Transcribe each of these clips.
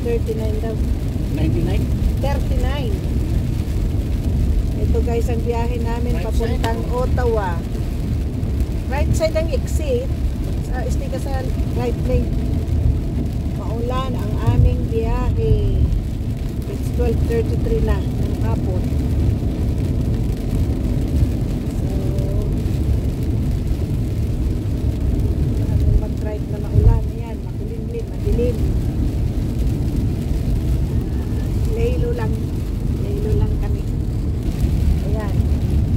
39 daw. 99? 39. Ito guys ang biyahe namin Right papuntang Ottawa. Right side ang exit. Stay ka sa right lane. Maulan ang aming biyahe. It's 12:33 na ng hapon. Na maulan, ayan, makulimlim, madilim. Laylo lang kami. Ayan,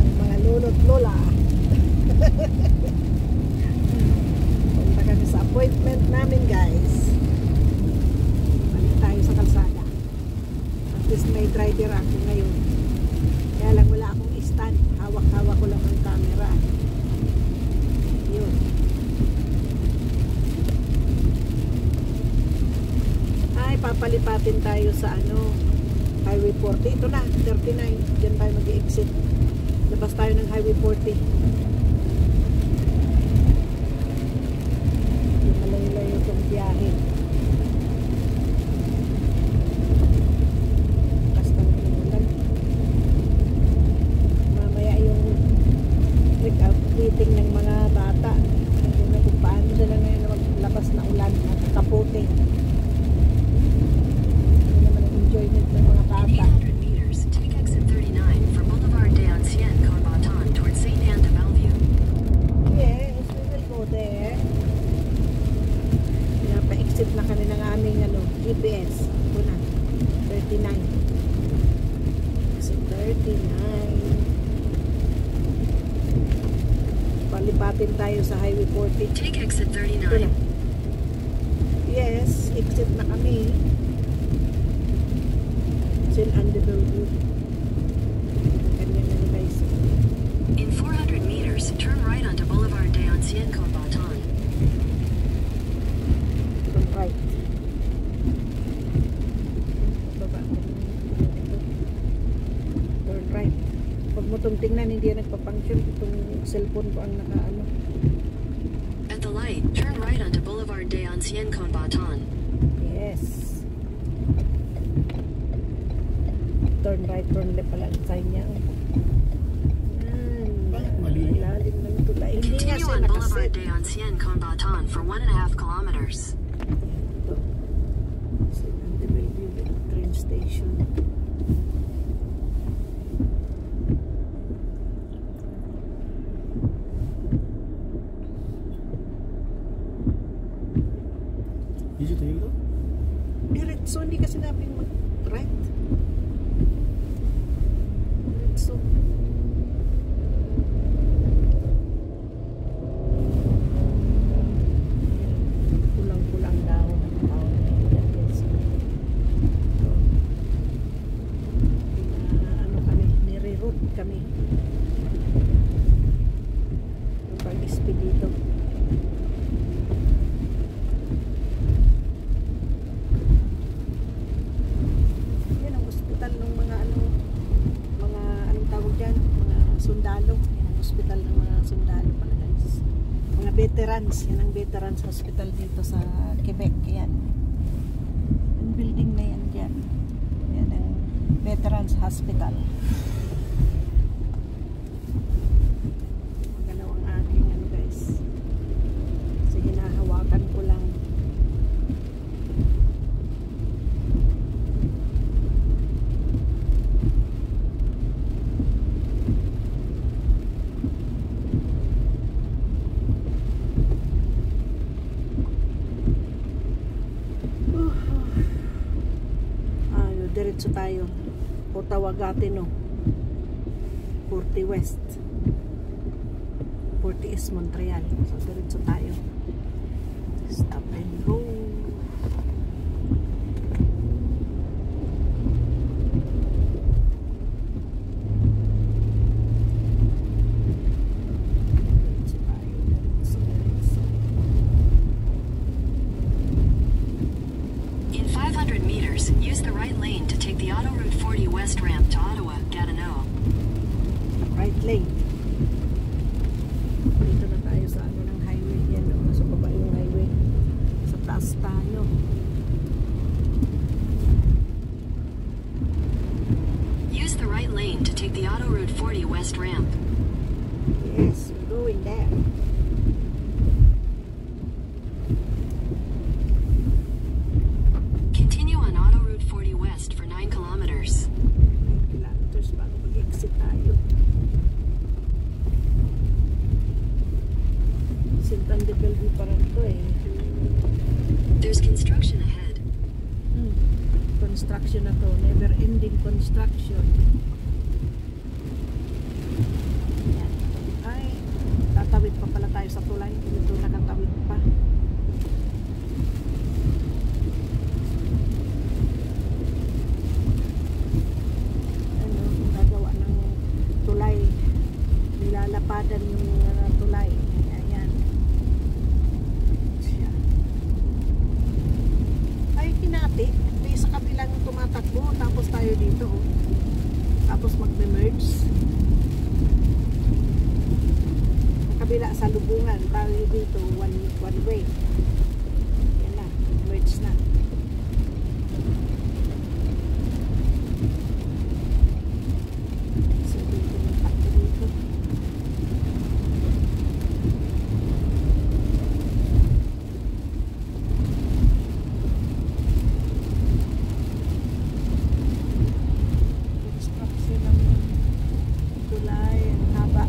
ang mga lolo't lola. Punta kami sa appointment namin guys. Balik tayo sa kalsada. At least may driver ako ngayon. Kaya lang wala akong stand. Hawak-hawak ko lang ang camera. Yun. Papalipatin tayo sa Highway 40. Ito na, 39. Diyan tayo mag-exit. Labas tayo ng Highway 40. Malayo-layo itong biyahe. Basta ng ulan. Mamaya yung waiting ng mga bata. Hindi na kung paano sila ngayon maglabas na ulan at kapote. Enjoyment ng mga bata. 800 meters, take exit 39 for Boulevard des Anciens Combattants towards St. Anne de Bellevue. Yes, we will go there. Pinapa-exit na kami ng aming GPS. Ito na, 39. Exit 39. Palipatin tayo sa Highway 40. Take exit Ito 39. na. Yes, exit na kami. St. Anne de Bellevue. Kanya na guys. In 400 meters, turn right onto Boulevard des Anciens Combattants. Turn right. Baba. Turn right. Pag mo itong tingnan, hindi yan nagpa-function. Itong cellphone ko ang nakaano. At the light, turn right onto Boulevard des Anciens Combattants. Yes. Turn right, turn left pala ang sign niya. Bakit mali? Ilalim ng tulay. Hindi nga Continue siya on Boulevard nakaset. des Anciens Combattants for 1.5 kilometers. Ito. St. Anne de Bellevue train station. Dito tayo dito? Diretso, hindi kasi namin mag-right. Diretso. Kulang-kulang daw ng tao na yan. Kami, nire-route kami. Yung pag-speed dito. Sundalo. Yan ang hospital ng mga sundalo pala guys. Mga veterans. Yan ang veterans hospital dito sa Quebec. Yan. Yung building na yan dyan. Yan ang veterans hospital. Magalaw ang aking guys. Kasi hinahawakan ko lang. Diretso tayo. Ottawa Gatineau. 40 West. 40 East Montreal. So diretso tayo. Stop and go. Use the right lane to take the Auto Route 40 West ramp to Ottawa, Gatineau. Right lane. Dito na tayo sa ng highway. Yan, nasa baba yung highway. Sa taas tayo. 40 West Ramp. Yes, we're going there. Continue on Auto Route 40 West for 9 kilometers. 9 kilometers bago mag-exit tayo. Sintan de Bellevue pa rin to eh. There's construction ahead. Construction na to. Never ending construction. Yan. Ay, tatawid pa pala tayo sa tulay. Dito nakatawid pa. Ano, gagawa ng tulay. Nilalapadan yung tulay. Ayan. Siya. Ay, kinati. May sa kabilang tumatakbo. Tapos tayo dito. Oh. Tapos magme-merge. Sa kabila sa lubungan. Tayo dito. One way. Yan na. Merge na. So, dito na takbo dito. Construction ng tulay. Ang haba.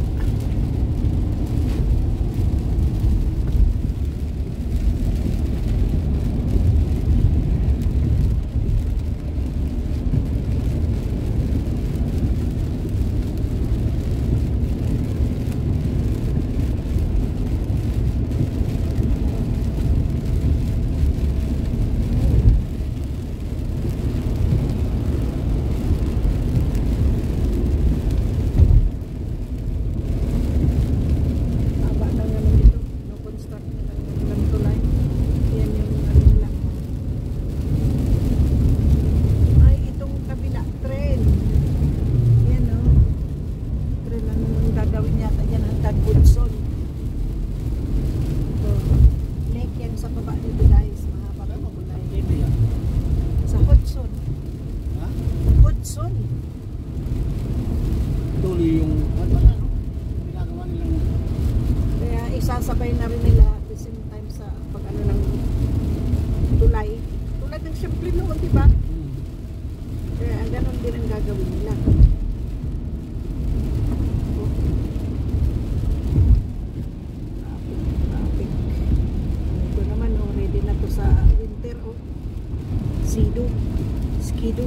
Haba ng ano dito. No construct ng tulay. Yan yung ano nila. Ay, itong kabila. Tren. Yan o. Tren ang gagawin yata yan hanggang Hudson. Ito. Lake yan sa baba dito guys. Mahaba pa kulay. Hindi yan. Sa Hudson. Ha? Hudson. Tuloy yung ano pala, no? Ginagawa nilang Kaya isasabay na rin nila at the same time sa pag ano ng tulay. Tulad ng siyempre noon, di ba? Kaya ganun din ang gagawin nila. Oh. Traffic. Ito naman, oh, ready na to sa winter. Oh. Skido.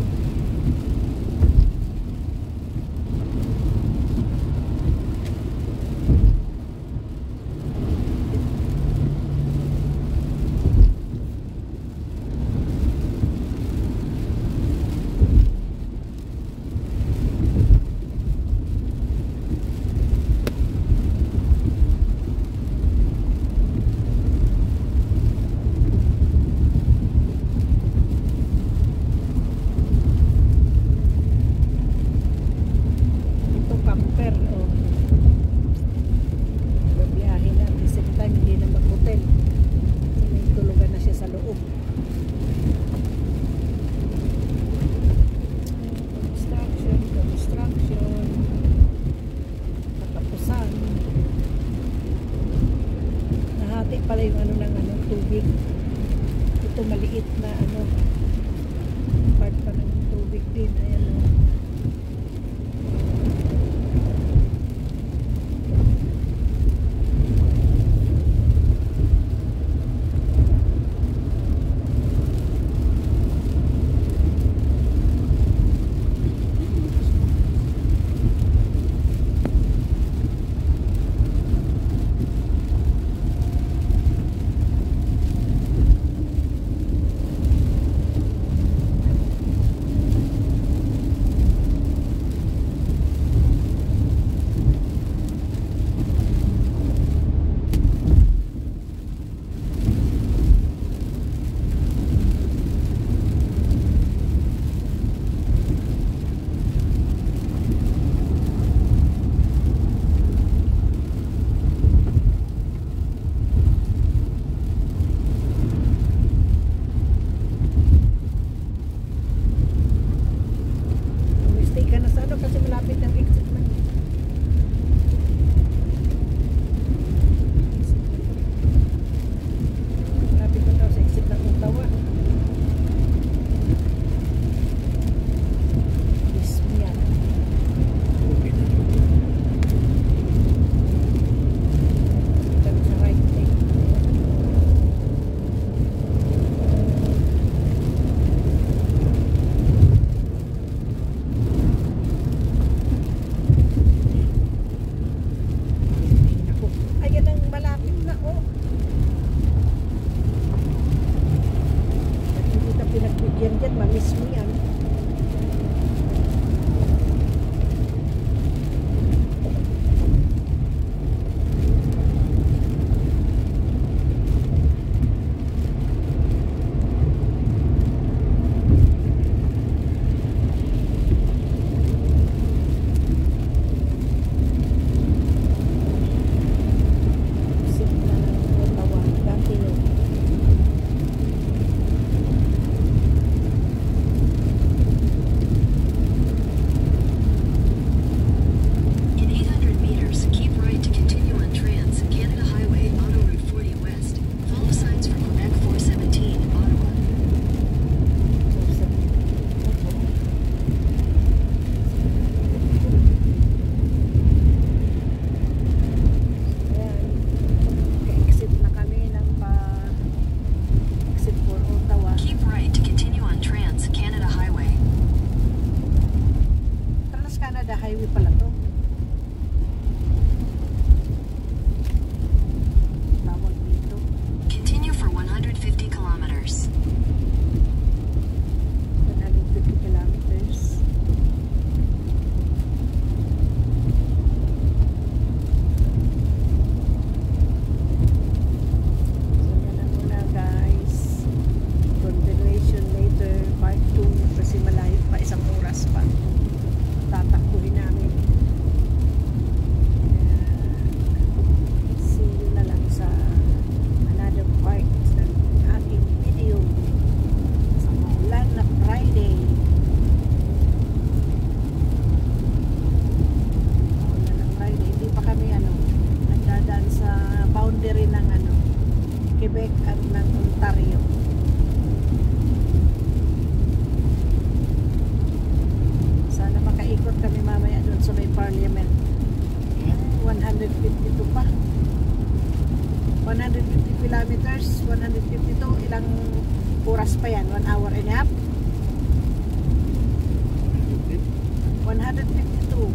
Ito camper. Oh. Babiyahe na. At the same time, hindi na mag-hotel. Kasi may tulugan na siya sa loob. Construction. Katapusan. Nahati pala yung ano ng ano, tubig. Ito maliit na ano. Part pa ng tubig din. Ayan o. mismo yan. In 800 meters, keep right to continue on Trans Canada Highway, Auto Route 40 West. Follow signs for Quebec 417, Ottawa. Ayan. Ka-exit na kami ng exit for Ottawa. Keep right to continue on Trans Canada Highway. Trans Canada Highway pala to. Tawag dito. Continue for 150 kilometers. 150 kilometers. So yan na muna guys. Continuation later, part 2 kasi malayo pa, isang oras pa. Tatakbuhin namin. See you na lang sa another part ng aking video sa maulan na Friday. Maulan na Friday. Hindi pa kami nagdadaan sa boundary ng Quebec at ng Ontario. Sana makaikot kami mamaya doon sa may Parliament. 152 pa. 150 kilometers, 152, ilang oras pa yan? 1 hour and a half? 152.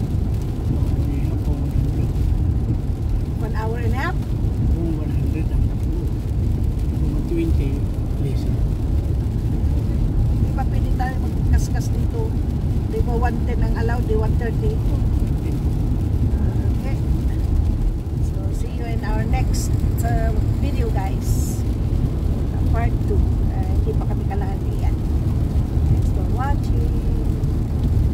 1 hour and a half? Kung 100 ang napulo. Kung 20, less. Di ba pwede tayo magkaskas dito? Di ba 110 ang allowed, di 130? Okay. So, see you in our next video guys. Part 2. Hindi pa kami kalahati yan. Thanks for watching.